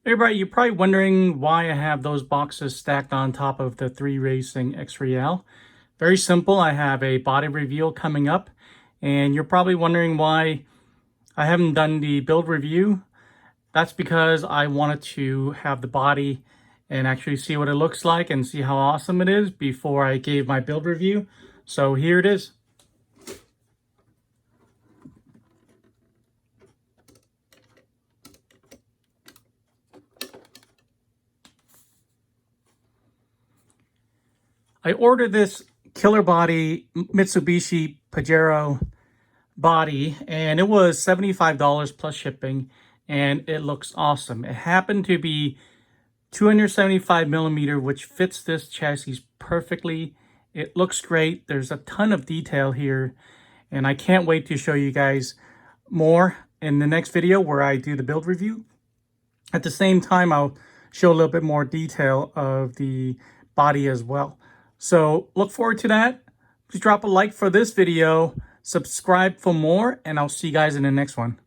Everybody, you're probably wondering why I have those boxes stacked on top of the 3Racing X3L. Very simple. I have a body reveal coming up, and you're probably wondering why I haven't done the build review. That's because I wanted to have the body and actually see what it looks like and see how awesome it is before I gave my build review. So here it is. I ordered this Killerbody Mitsubishi Pajero body, and it was $75 plus shipping, and it looks awesome. It happened to be 275 millimeter, which fits this chassis perfectly. It looks great. There's a ton of detail here, and I can't wait to show you guys more in the next video where I do the build review. At the same time, I'll show a little bit more detail of the body as well. So look forward to that. Please drop a like for this video, subscribe for more, and I'll see you guys in the next one.